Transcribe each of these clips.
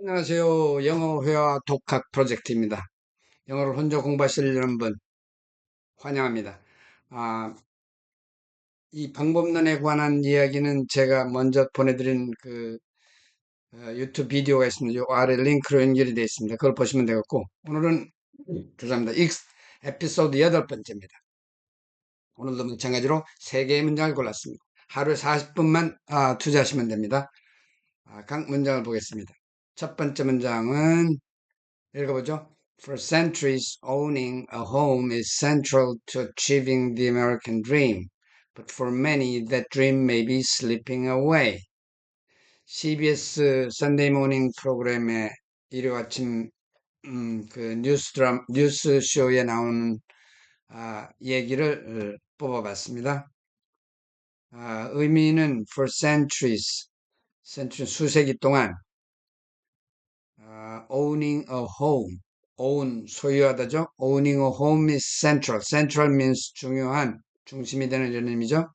안녕하세요. 영어 회화 독학 프로젝트입니다. 영어를 혼자 공부하시려는 분 환영합니다. 아, 이 방법론에 관한 이야기는 제가 먼저 보내드린 유튜브 비디오가 있습니다. 요 아래 링크로 연결이 되어 있습니다. 그걸 보시면 되겠고, 오늘은 죄송합니다. 에피소드 8번째입니다. 오늘도 마찬가지로 3개의 문장을 골랐습니다. 하루에 40분만 투자하시면 됩니다. 각 문장을 보겠습니다. 첫 번째 문장은 읽어보죠. For centuries, owning a home is central to achieving the American dream. But for many, that dream may be slipping away. CBS Sunday Morning 프로그램의 일요 아침 뉴스 쇼에 나오는 얘기를 뽑아봤습니다. 의미는 for centuries, 수세기 동안 owning a home, own, 소유하다죠. owning a home is central. central means 중요한, 중심이 되는 이런 의미죠.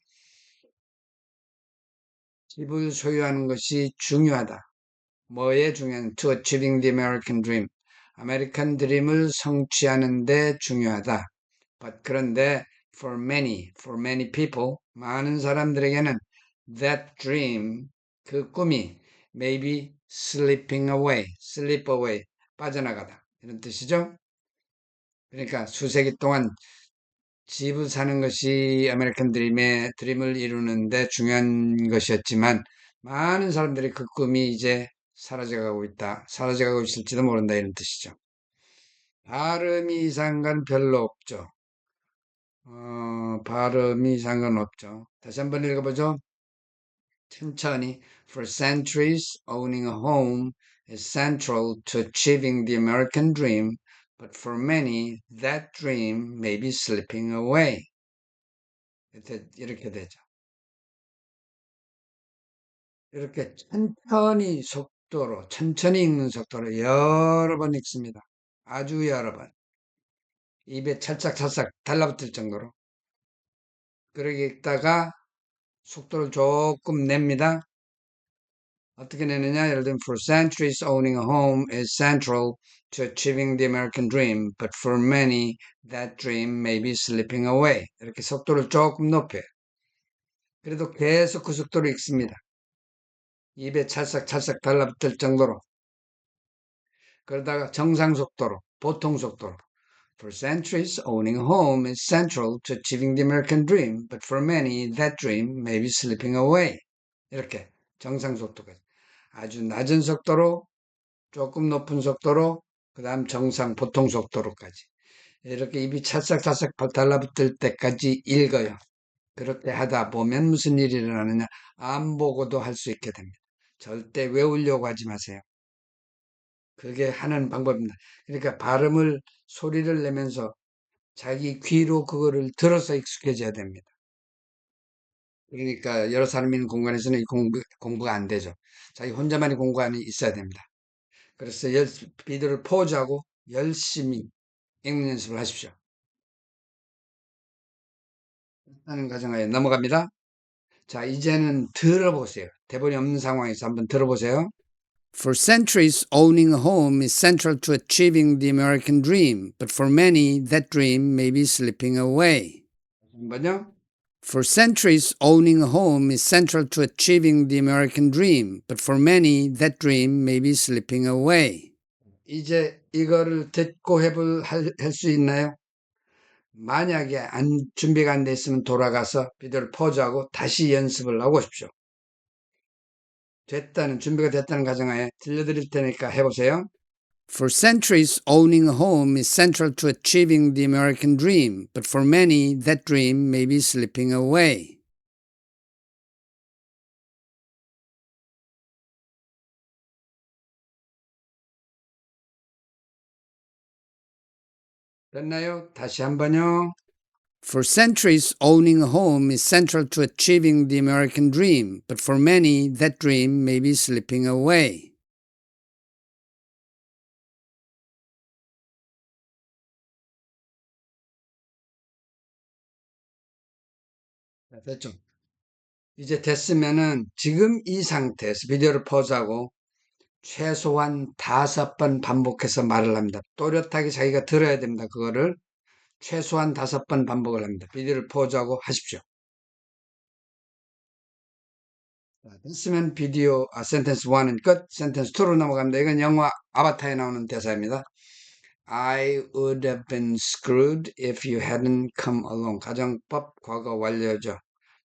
집을 소유하는 것이 중요하다. 뭐에 중요한? To achieving the American dream. 아메리칸 드림을 성취하는 데 중요하다. But 그런데 for many people, 많은 사람들에게는 that dream, 그 꿈이 maybe slipping away, slip away, 빠져나가다. 이런 뜻이죠. 그러니까 수세기 동안 집을 사는 것이 아메리칸 드림을 이루는데 중요한 것이었지만 많은 사람들이 그 꿈이 이제 사라져가고 있다. 사라져가고 있을지도 모른다. 이런 뜻이죠. 발음이 상관 별로 없죠. 발음이 상관없죠. 다시 한번 읽어보죠. 천천히. For centuries, owning a home is central to achieving the American dream, but for many, that dream may be slipping away. 이렇게 되죠. 이렇게 천천히 읽는 속도로 여러 번 읽습니다. 아주 여러 번. 입에 찰싹찰싹 달라붙을 정도로. 그렇게 읽다가 속도를 조금 냅니다. 어떻게 내느냐? 예를 들면 for centuries owning a home is central to achieving the American dream, but for many that dream may be slipping away. 이렇게 속도를 조금 높여요. 그래도 계속 그 속도로 읽습니다. 입에 찰싹찰싹 달라붙을 정도로. 그러다가 정상 속도로, 보통 속도로. For centuries, owning a home is central to achieving the American dream, but for many, that dream may be slipping away. 이렇게 정상 속도까지. 아주 낮은 속도로, 조금 높은 속도로, 그 다음 정상 보통 속도로까지. 이렇게 입이 찰싹찰싹 달라붙을 때까지 읽어요. 그렇게 하다 보면 무슨 일이 일어나느냐? 안 보고도 할 수 있게 됩니다. 절대 외우려고 하지 마세요. 그게 하는 방법입니다. 그러니까 발음을 소리를 내면서 자기 귀로 그거를 들어서 익숙해져야 됩니다. 그러니까 여러 사람이 있는 공간에서는 공부가 안 되죠. 자기 혼자만의 공간이 있어야 됩니다. 그래서 비디오를 포즈하고 열심히 읽는 연습을 하십시오. 하는 과정에 넘어갑니다. 자, 이제는 들어보세요. 대본이 없는 상황에서 한번 들어보세요. For centuries, owning a home is central to achieving the American dream, but for many, that dream may be slipping away. 한번요. For centuries, owning a home is central to achieving the American dream, but for many, that dream may be slipping away. 이제 이거를 듣고 할 수 있나요? 만약에 준비가 안 돼 있으면 돌아가서 비디오를 포즈하고 다시 연습을 하고 오십시오. 준비가 됐다는 가정하에 들려드릴 테니까 해보세요. For centuries, owning a home is central to achieving the American dream, but for many, that dream may be slipping away. 됐나요? 다시 한번요. For centuries, owning a home is central to achieving the American dream, but for many, that dream may be slipping away. 됐죠? 이제 됐으면은 지금 이 상태에서 비디오를 포즈하고 최소한 5번 반복해서 말을 합니다. 또렷하게 자기가 들어야 됩니다. 그거를 최소한 5번 반복을 합니다. 비디오를 포즈하고 하십시오. 됐으면 비디오 센텐스 1은 끝, 센텐스 2로 넘어갑니다. 이건 영화 아바타에 나오는 대사입니다. I would have been screwed if you hadn't come along. 가정법 과거 완료죠.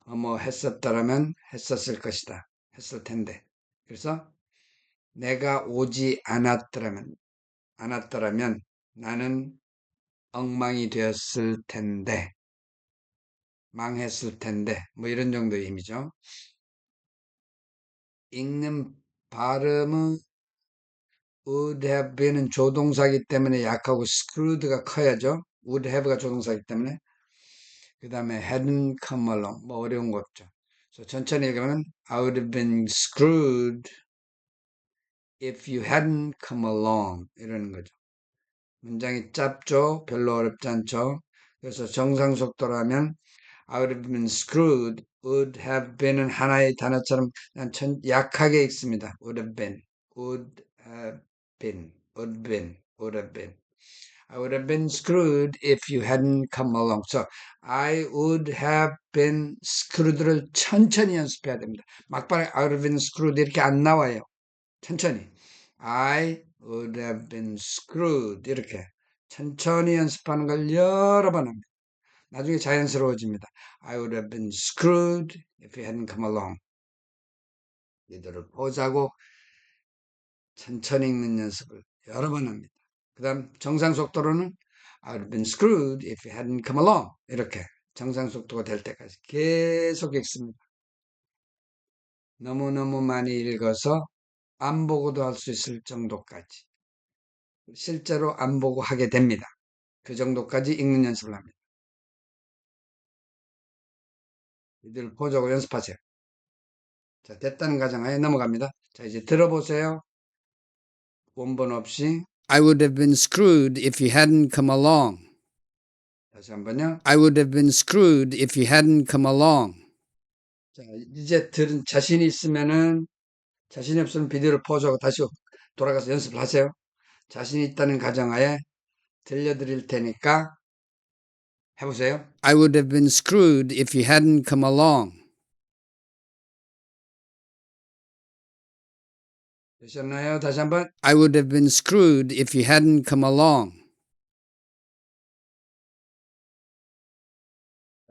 뭐 했었더라면 했었을 것이다. 했을 텐데. 그래서 내가 오지 않았더라면 나는 엉망이 되었을 텐데, 망했을 텐데, 뭐 이런 정도의 의미죠. 읽는 발음은 would have been은 조동사기 때문에 약하고 screwed가 커야죠. would have가 조동사기 때문에. 그 다음에 hadn't come along. 뭐 어려운 거 없죠. 그래서 천천히 읽으면 I would have been screwed if you hadn't come along. 이러는 거죠. 문장이 짧죠? 별로 어렵지 않죠? 그래서 정상 속도로 하면 I would have been screwed, would have been은 하나의 단어처럼 그냥 약하게 읽습니다. would have been, would have been, would have been, would have been. I would have been screwed if you hadn't come along. So, I would have been screwed를 천천히 연습해야 됩니다. 막판에 I would have been screwed 이렇게 안 나와요. 천천히. I would have been screwed. 이렇게. 천천히 연습하는 걸 여러 번 합니다. 나중에 자연스러워집니다. I would have been screwed if you hadn't come along. 이들을 보자고 천천히 읽는 연습을 여러 번 합니다. 그 다음 정상 속도로는 I would have been screwed if you hadn't come along. 이렇게 정상 속도가 될 때까지 계속 읽습니다. 너무너무 많이 읽어서 안 보고도 할 수 있을 정도까지. 실제로 안 보고 하게 됩니다. 그 정도까지 읽는 연습을 합니다. 이들 보자고 연습하세요. 자, 됐다는 가정하에 넘어갑니다. 자, 이제 들어보세요. 원본 없이. I would have been screwed if you hadn't come along. 다시 한번요. I would have been screwed if you hadn't come along. 자, 이제 들은 자신이 있으면은 자신이 없으면 비디오를 포즈하고 다시 돌아가서 연습을 하세요. 자신이 있다는 가정하에 들려드릴 테니까 해보세요. I would have been screwed if you hadn't come along. 되셨나요? 다시 한번. I would have been screwed if you hadn't come along.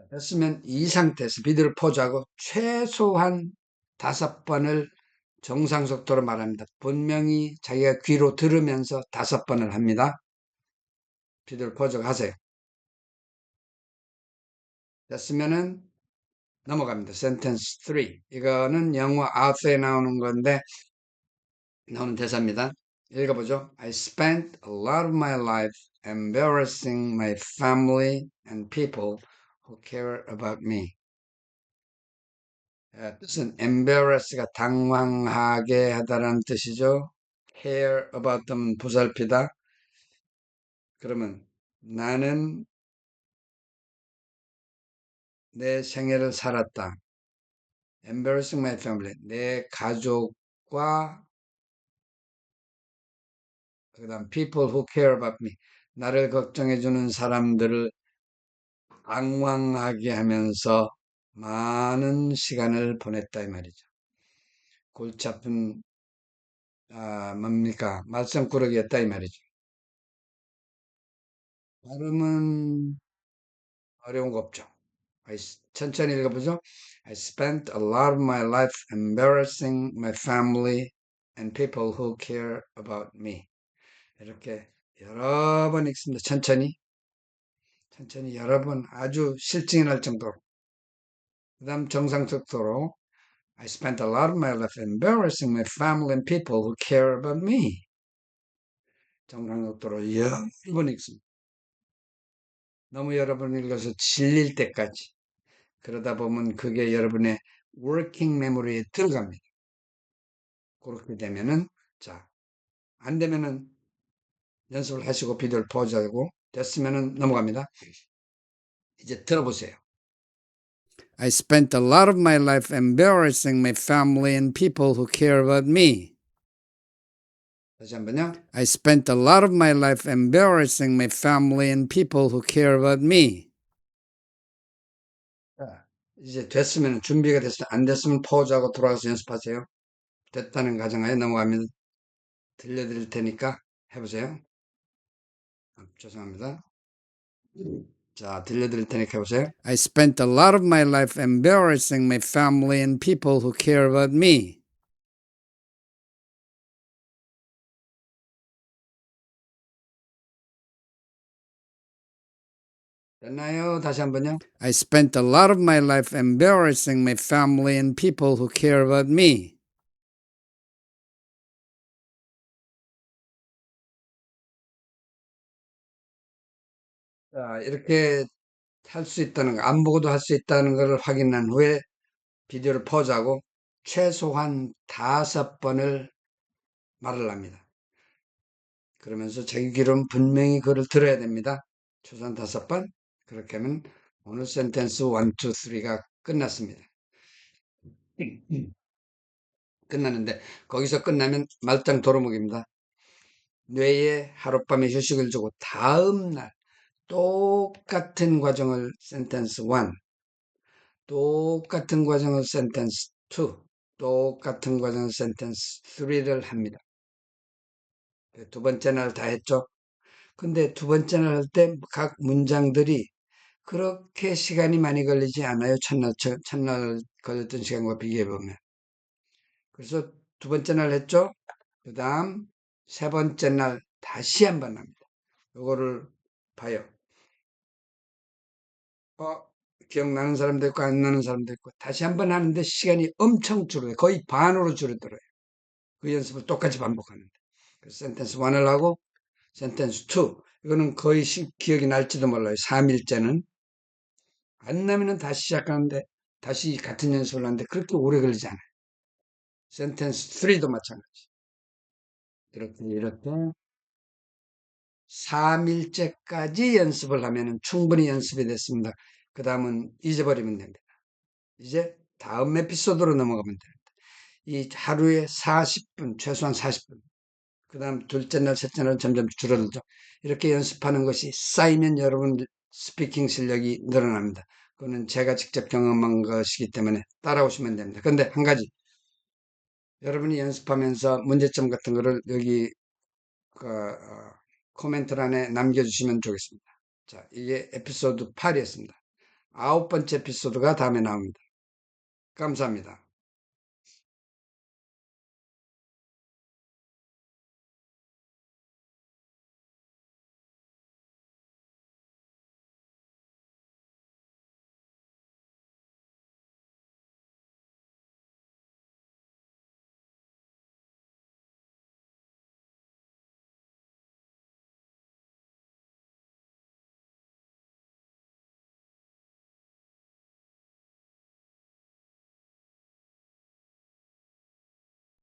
됐으면 이 상태에서 비디오를 포즈하고 최소한 5번을 정상 속도로 말합니다. 분명히 자기가 귀로 들으면서 5번을 합니다. 비디오를 포즈하고 하세요. 됐으면은 넘어갑니다. 센텐스 3. 이거는 영화 아웃에 나오는 건데 나오는 대사입니다. 읽어보죠. I spent a lot of my life embarrassing my family and people who care about me. 뜻은 embarrass가 당황하게 하다라는 뜻이죠. care about them 보살피다. 그러면 나는 내 생애를 살았다. embarrassing my family. 내 가족과 그다음 people who care about me. 나를 걱정해주는 사람들을 당황하게 하면서 많은 시간을 보냈다 이 말이죠. 골치 아픈 뭡니까? 말썽꾸러기였다 이 말이죠. 발음은 어려운 거 없죠. 천천히 읽어보죠. I spent a lot of my life embarrassing my family and people who care about me. 이렇게 여러 번 읽습니다. 천천히 여러 번 아주 실증이 날 정도로. 그 다음 정상 속도로 I spent a lot of my life embarrassing my family and people who care about me. 정상 속도로 여러 번 읽습니다. 너무 여러 번 읽어서 질릴 때까지. 그러다 보면 그게 여러분의 워킹 메모리에 들어갑니다. 그렇게 되면은, 자, 안 되면은 연습을 하시고 비디오를 포즈하고 됐으면은 넘어갑니다. 이제 들어보세요. I spent a lot of my life embarrassing my family and people who care about me. 다시 한번요. I spent a lot of my life embarrassing my family and people who care about me. 자, 이제 됐으면 준비가 됐으면 안 됐으면 포즈하고 돌아가서 연습하세요. 됐다는 가정하에 넘어가면 들려드릴 테니까 해보세요. 죄송합니다. 자, 들려드릴 테니까 해보세요. I spent a lot of my life embarrassing my family and people who care about me. 됐나요? 다시 한번요. I spent a lot of my life embarrassing my family and people who care about me. 자, 이렇게 할 수 있다는 거, 안 보고도 할 수 있다는 것을 확인한 후에 비디오를 포즈하고 최소한 5번을 말을 합니다. 그러면서 자기 귀로는 분명히 그걸 들어야 됩니다. 최소한 5번. 그렇게 하면 오늘 센텐스 1, 2, 3가 끝났습니다. 끝났는데 거기서 끝나면 말짱 도루묵입니다. 뇌에 하룻밤의 휴식을 주고 다음날 똑같은 과정을 센텐스 1, 똑같은 과정을 센텐스 2, 똑같은 과정을 센텐스 3를 합니다. 두 번째 날 다 했죠. 근데 두 번째 날 할 때 각 문장들이 그렇게 시간이 많이 걸리지 않아요. 첫날 걸렸던 시간과 비교해 보면. 그래서 두 번째 날 했죠. 그 다음 세 번째 날 다시 한번 합니다. 요거를 봐요. 기억나는 사람도 있고 안 나는 사람도 있고 다시 한번 하는데 시간이 엄청 줄어요. 거의 반으로 줄어들어요. 그 연습을 똑같이 반복하는데. 그래서 센텐스 1을 하고 센텐스 2 이거는 거의 기억이 날지도 몰라요. 3일째는 안 나면은 다시 시작하는데 다시 같은 연습을 하는데 그렇게 오래 걸리지 않아요. 센텐스 3도 마찬가지. 이렇게 3일째까지 연습을 하면 충분히 연습이 됐습니다. 그 다음은 잊어버리면 됩니다. 이제 다음 에피소드로 넘어가면 됩니다. 이 하루에 40분, 최소한 40분. 그 다음 둘째 날, 셋째 날은 점점 줄어들죠. 이렇게 연습하는 것이 쌓이면 여러분 스피킹 실력이 늘어납니다. 그거는 제가 직접 경험한 것이기 때문에 따라오시면 됩니다. 근데 한 가지, 여러분이 연습하면서 문제점 같은 거를 여기 코멘트란에 남겨주시면 좋겠습니다. 자, 이게 에피소드 8이었습니다. 9번째 에피소드가 다음에 나옵니다. 감사합니다.